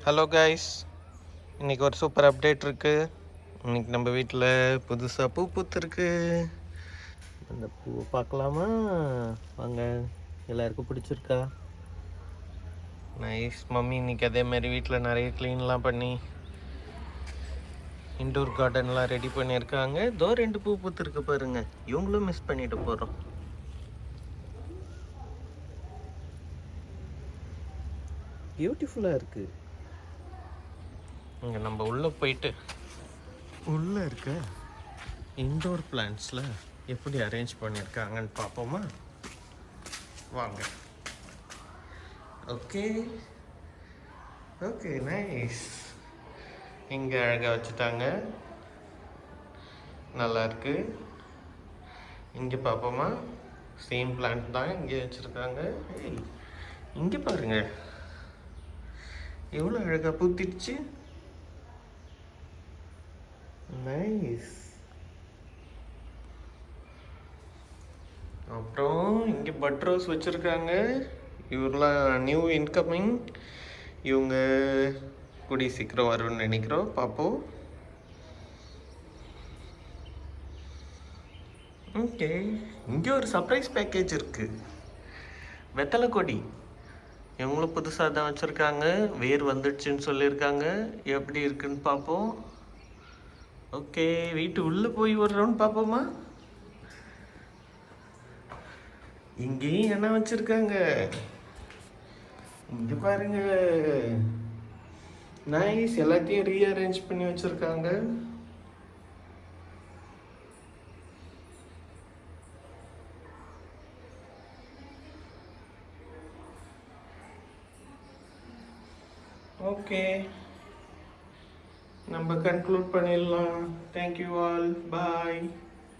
Hello guys, இன்றைக்கி ஒரு super update இருக்குது. இன்றைக்கி நம்ம வீட்டில் புதுசாக பூ பூத்துருக்கு. அந்த பூவை பார்க்கலாமா? வாங்க. எல்லாருக்கும் பிடிச்சிருக்கா? நைஸ். மம்மி இன்றைக்கி அதேமாதிரி வீட்டில் நிறைய க்ளீன்லாம் பண்ணி இன்டோர் கார்டன்லாம் ரெடி பண்ணியிருக்காங்க. இதோ 2 பூ பூத்துருக்கு பாருங்க. இவங்களும் மிஸ் பண்ணிட்டு போகிறோம். பியூட்டிஃபுல்லாக இருக்குது. இங்கே நம்ம உள்ளே போயிட்டு உள்ளே இருக்க இன்டோர் பிளான்ட்ஸில் எப்படி அரேஞ்ச் பண்ணியிருக்காங்கன்னு பார்ப்போமா? வாங்க. Okay okay, nice. இங்கே அழகாக வச்சுட்டாங்க, நல்லாயிருக்கு. இங்கே பார்ப்போமா? சேம் பிளான்ட் தான் இங்கே வச்சுருக்காங்க. இங்கே பாருங்க, எவ்வளோ அழகாக பூத்திடுச்சு. நைஸ். அப்புறம் இங்கே பட் ரோஸ் வச்சுருக்காங்க. இவரெலாம் நியூ இன்கமிங். இவங்க கூடி சீக்கிரம் வரும்னு நினைக்கிறோம். பார்ப்போம். ஓகே, இங்கே ஒரு சர்ப்ரைஸ் பேக்கேஜ் இருக்குது. வெத்தலை கொடி இவங்களும் புதுசாக தான் வச்சுருக்காங்க. வேர் வந்துடுச்சுன்னு சொல்லியிருக்காங்க. எப்படி இருக்குன்னு பார்ப்போம். ஓகே, வீட்டு உள்ளே போய் ஒரு ரவுண்ட் பார்ப்போமா? இங்கேயும் என்ன வச்சுருக்காங்க, இங்கே பாருங்க. நைஸ். எல்லாத்தையும் ரீஅரேஞ்ச் பண்ணி வச்சுருக்காங்க. ஓகே, நம்ம கன்க்ளூட் பண்ணிடலாம். தேங்க்யூ ஆல், பாய்.